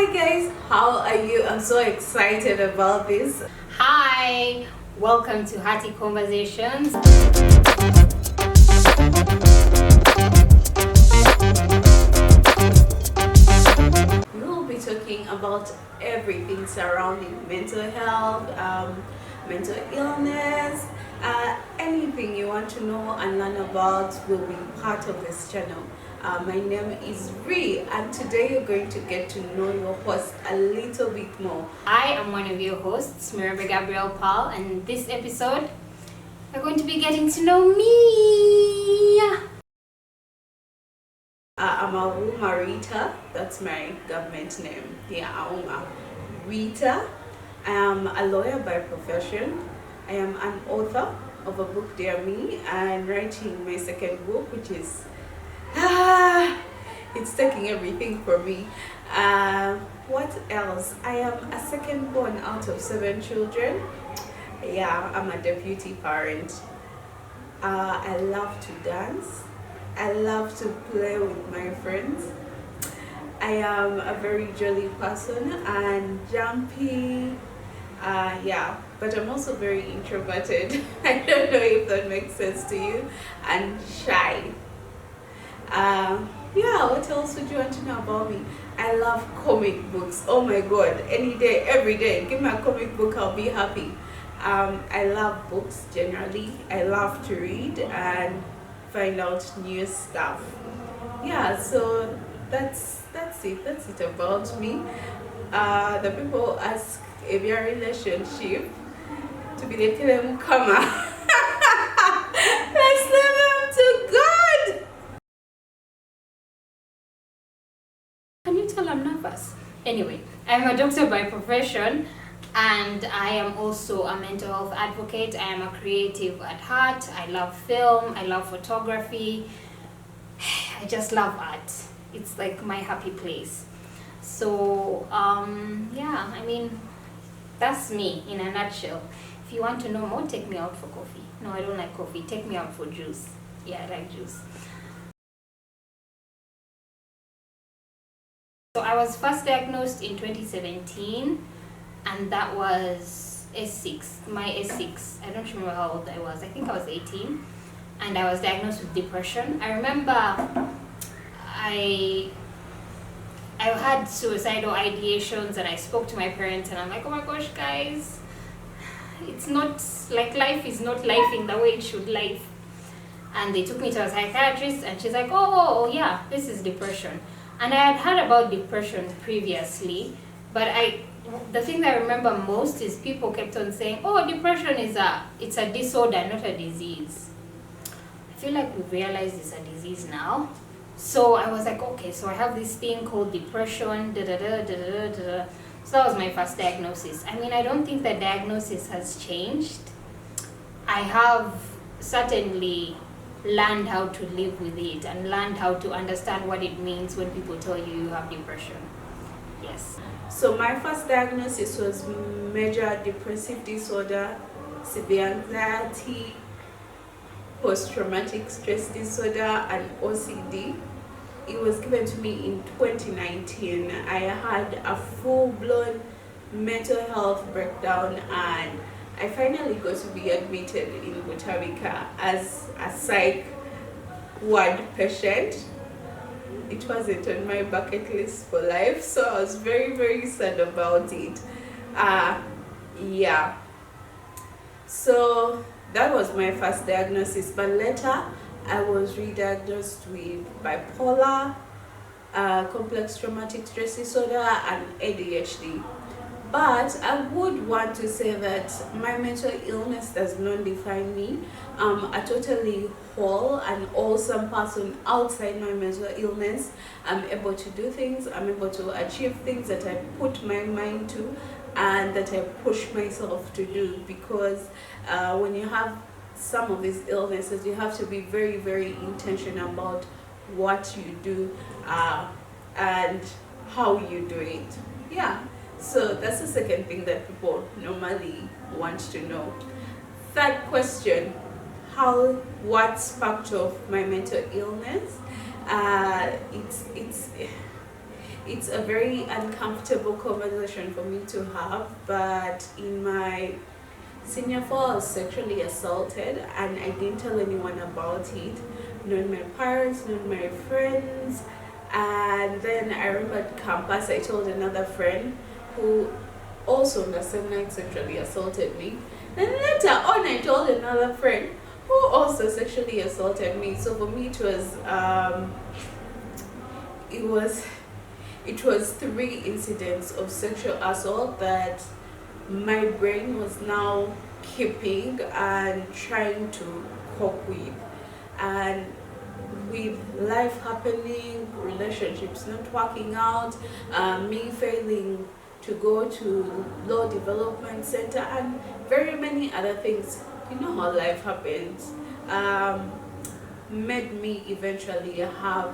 Hi guys, how are you? I'm so excited about this. Hi, welcome to Hearty Conversations. We will be talking about everything surrounding mental health, mental illness, anything you want to know and learn about will be part of this channel. My name is Ree, and today you're going to get to know your host a little bit more. I am one of your hosts, Mirabel Gabriel Paul, and this episode we're going to be getting to know me. I'm Auma Rita, that's my government name. Yeah, Auma Rita. I am a lawyer by profession. I am an author of a book, Dear Me, and writing my second book, which is it's taking everything from me. What else? I am a second born out of 7 children. Yeah, I'm a deputy parent. I love to dance. I love to play with my friends. I am a very jolly person and jumpy. Yeah, but I'm also very introverted. I don't know if that makes sense to you. And shy. Yeah, what else would you want to know about me? I love comic books. Oh my god, any day, every day. Give me a comic book, I'll be happy. I love books generally. I love to read and find out new stuff. Yeah, so that's it. That's it about me. The people ask if your relationship to be the film comma. Let's leave them to God. Can you tell I'm nervous? Anyway, I'm a doctor by profession, and I am also a mental health advocate. I am a creative at heart. I love film, I love photography. I just love art. It's like my happy place. So, yeah, I mean, that's me in a nutshell. If you want to know more, take me out for coffee. No, I don't like coffee. Take me out for juice. Yeah, I like juice. So I was first diagnosed in 2017, and that was S6, my S6. I don't remember how old I was. I think I was 18, and I was diagnosed with depression. I remember I had suicidal ideations, and I spoke to my parents, and I'm like, oh my gosh, guys, it's not like life is not life in the way it should life. And they took me to a psychiatrist, and she's like, oh yeah, this is depression. And I had heard about depression previously, but the thing that I remember most is people kept on saying, oh, depression is it's a disorder, not a disease. I feel like we've realized it's a disease now. So I was like, okay, so I have this thing called depression, da-da-da. So that was my first diagnosis. I mean, I don't think the diagnosis has changed. I have certainly learned how to live with it and learned how to understand what it means when people tell you you have depression. Yes. So my first diagnosis was major depressive disorder, severe anxiety, post-traumatic stress disorder, and OCD. It was given to me in 2019. I had a full-blown mental health breakdown, and I finally got to be admitted in Butabika as a psych ward patient. It wasn't on my bucket list for life, so I was very, very sad about it. Yeah. So that was my first diagnosis, but later I was re-diagnosed with bipolar, complex traumatic stress disorder, and ADHD. But I would want to say that my mental illness does not define me. I'm a totally whole and awesome person outside my mental illness. I'm able to do things, I'm able to achieve things that I put my mind to and that I push myself to do, because when you have some of these illnesses, you have to be very, very intentional about what you do and how you do it. Yeah. So that's the second thing that people normally want to know. Third question, what sparked off my mental illness? it's a very uncomfortable conversation for me to have, but in my senior four, I was sexually assaulted and I didn't tell anyone about it. Not my parents, not my friends. And then I remember at campus, I told another friend who also on the same night sexually assaulted me. Then later on, I told another friend who also sexually assaulted me. So for me, it was 3 incidents of sexual assault that my brain was now keeping and trying to cope with. And with life happening, relationships not working out, me failing to go to law development center, and very many other things. You know how life happens. Made me eventually have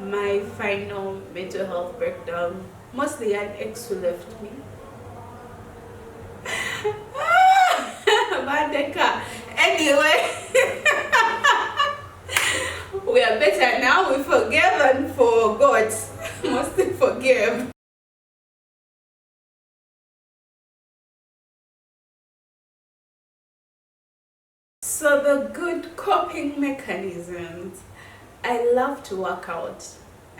my final mental health breakdown, mostly an ex who left me. Bandeka. Anyway, we are better now. We forgive and forgot. Mostly forgive. So the good coping mechanisms. I love to work out.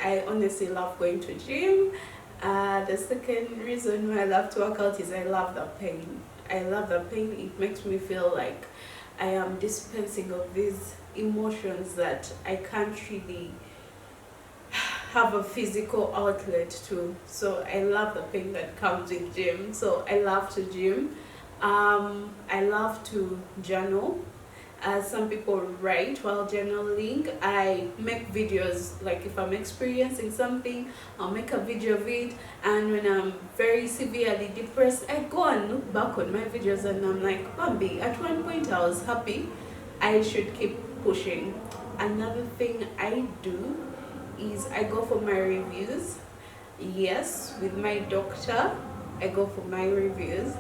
I honestly love going to gym. The second reason why I love to work out is I love the pain. I love the pain. It makes me feel like I am dispensing of these emotions that I can't really have a physical outlet to. So I love the pain that comes with gym. So I love to gym. I love to journal. Some people write while journaling. I make videos, like if I'm experiencing something, I'll make a video of it. And when I'm very severely depressed, I go and look back on my videos and I'm like, Bambi, at one point I was happy. I should keep pushing. Another thing I do is I go for my reviews. Yes, with my doctor, I go for my reviews.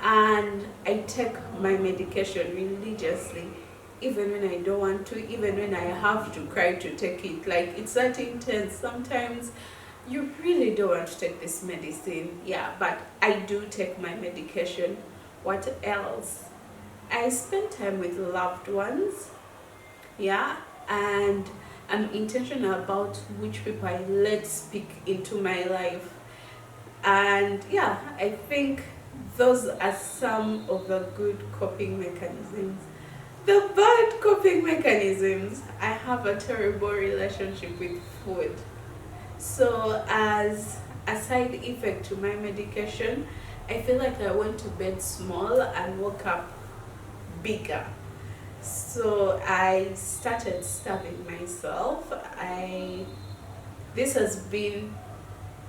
And I take my medication religiously, even when I don't want to, even when I have to cry to take it. Like, it's that intense. Sometimes you really don't want to take this medicine. Yeah, but I do take my medication. What else? I spend time with loved ones. Yeah, and I'm intentional about which people I let speak into my life. And yeah, I think those are some of the good coping mechanisms. The bad coping mechanisms, I have a terrible relationship with food. So as a side effect to my medication, I feel like I went to bed small and woke up bigger. So I started starving myself. This has been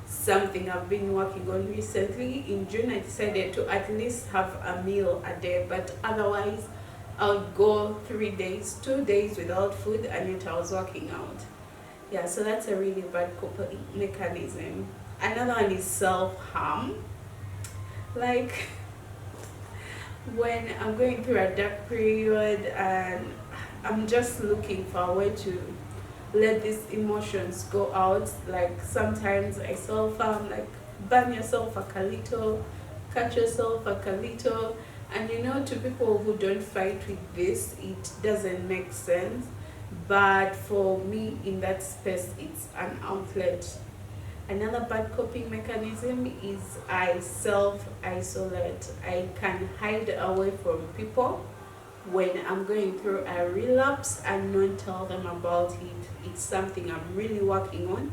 something I've been working on recently. In June, I decided to at least have a meal a day, but otherwise I would go 3 days, 2 days without food, and yet I was working out. Yeah, so that's a really bad coping mechanism. Another one is self-harm. Like when I'm going through a dark period and I'm just looking for a way to let these emotions go out. Like sometimes I self-harm, like burn yourself a calito, cut yourself a calito. And you know, to people who don't fight with this, it doesn't make sense. But for me, in that space, it's an outlet. Another bad coping mechanism is I self-isolate. I can hide away from people when I'm going through a relapse and not tell them about it. It's something I'm really working on,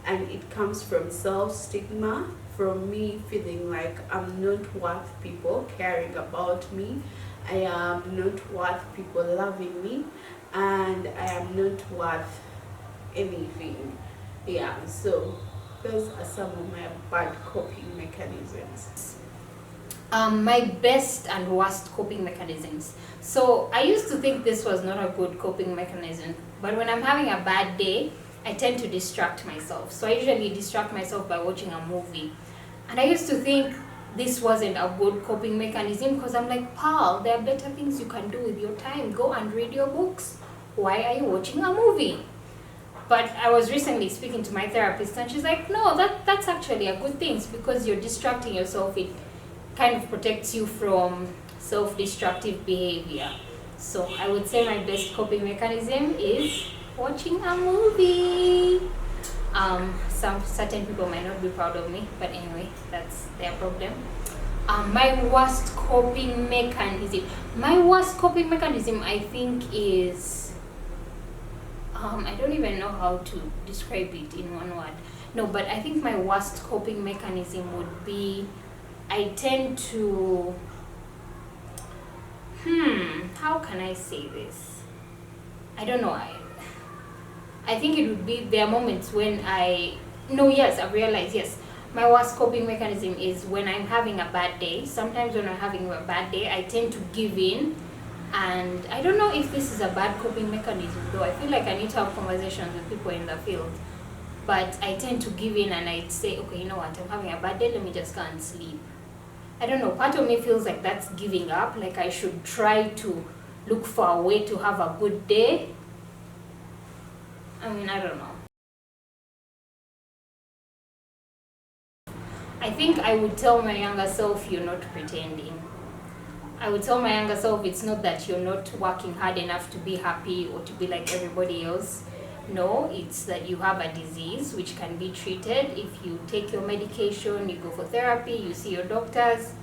and it comes from self-stigma, from me feeling like I'm not worth people caring about me. I am not worth people loving me, and I am not worth anything. Yeah, so those are some of my bad coping mechanisms. My best and worst coping mechanisms. So I used to think this was not a good coping mechanism, but when I'm having a bad day, I tend to distract myself. So I usually distract myself by watching a movie. And I used to think this wasn't a good coping mechanism because I'm like, pal, there are better things you can do with your time. Go and read your books. Why are you watching a movie? But I was recently speaking to my therapist, and she's like, no, that's actually a good thing, because you're distracting yourself. It kind of protects you from self-destructive behavior. So I would say my best coping mechanism is watching a movie. Some certain people might not be proud of me, but anyway, that's their problem. My worst coping mechanism. I think is I don't even know how to describe it in one word. No, but I think my worst coping mechanism would be, I tend to how can I say this? I don't know. I think it would be, there are moments when I've realized, yes, my worst coping mechanism is when I'm having a bad day. Sometimes when I'm having a bad day, I tend to give in. And I don't know if this is a bad coping mechanism, though. I feel like I need to have conversations with people in the field. But I tend to give in, and I'd say, okay, you know what, I'm having a bad day, let me just go and sleep. I don't know, part of me feels like that's giving up, like I should try to look for a way to have a good day. I mean, I don't know. I think I would tell my younger self, you're not pretending. I would tell my younger self, it's not that you're not working hard enough to be happy or to be like everybody else. No, it's that you have a disease which can be treated. If you take your medication, you go for therapy, you see your doctors,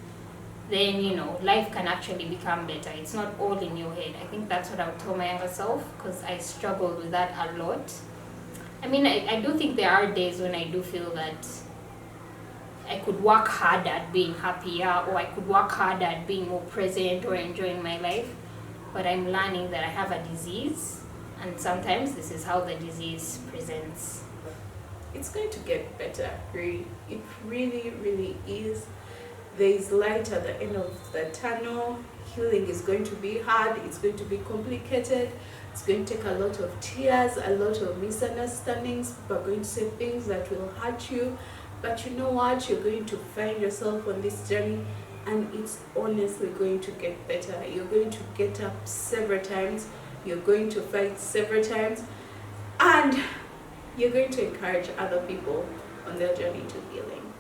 then, you know, life can actually become better. It's not all in your head. I think that's what I would tell my younger self, because I struggled with that a lot. I mean, I do think there are days when I do feel that I could work harder at being happier, or I could work harder at being more present or enjoying my life. But I'm learning that I have a disease, and sometimes this is how the disease presents. It's going to get better, really. It really, really is. There is light at the end of the tunnel. Healing is going to be hard. It's going to be complicated. It's going to take a lot of tears, a lot of misunderstandings. People are going to say things that will hurt you. But you know what? You're going to find yourself on this journey, and it's honestly going to get better. You're going to get up several times. You're going to fight several times. And you're going to encourage other people on their journey to healing.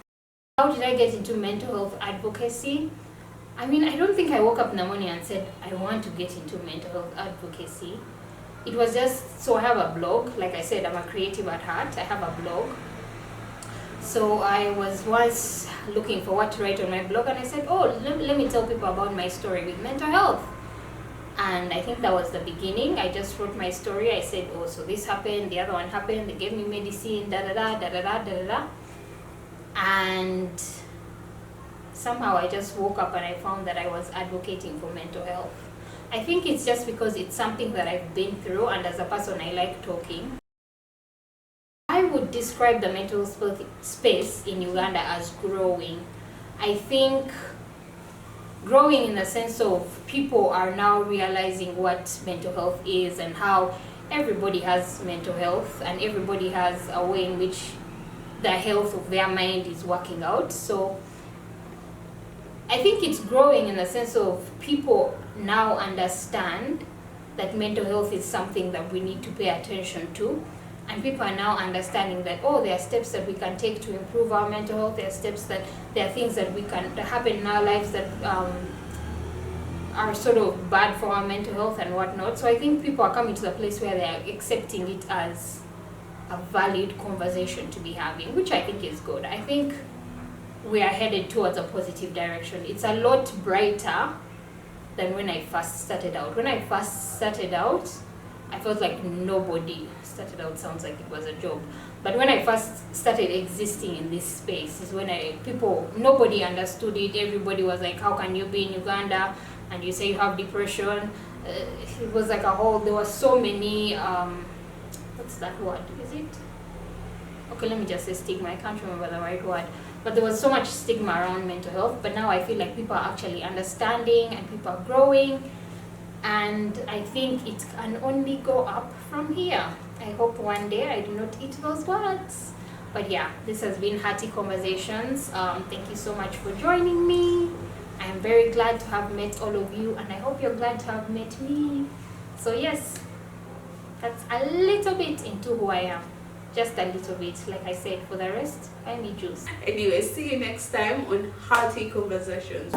How did I get into mental health advocacy? I mean, I don't think I woke up in the morning and said, I want to get into mental health advocacy. It was just, so I have a blog. Like I said, I'm a creative at heart. I have a blog. So I was once looking for what to write on my blog, and I said, oh, let me tell people about my story with mental health. And I think that was the beginning. I just wrote my story. I said, oh, so this happened, the other one happened, they gave me medicine, da-da-da, da-da-da, da-da-da. And somehow I just woke up and I found that I was advocating for mental health. I think it's just because it's something that I've been through, and as a person I like talking. I would describe the mental health space in Uganda as growing. I think growing in the sense of people are now realizing what mental health is, and how everybody has mental health and everybody has a way in which the health of their mind is working out. So I think it's growing in the sense of people now understand that mental health is something that we need to pay attention to, and people are now understanding that, oh, there are steps that we can take to improve our mental health. There are things that happen in our lives that are sort of bad for our mental health and whatnot. So I think people are coming to the place where they are accepting it as a valid conversation to be having, which I think is good. I think we are headed towards a positive direction. It's a lot brighter than when I first started out. When I first started out, I felt like nobody started out, sounds like it was a job. But when I first started existing in this space is when nobody understood it. Everybody was like, how can you be in Uganda and you say you have depression? It was like there were so many, what's that word, is it? Okay, let me just say stigma, I can't remember the right word. But there was so much stigma around mental health, but now I feel like people are actually understanding and people are growing, and I think it can only go up from here. I hope one day I do not eat those words. But yeah, this has been Hearty Conversations. Thank you so much for joining me. I'm very glad to have met all of you, and I hope you're glad to have met me. So yes, That's a little bit into who I am. Just a little bit. Like I said, for the rest, buy me juice. Anyway, see you next time on Hearty Conversations.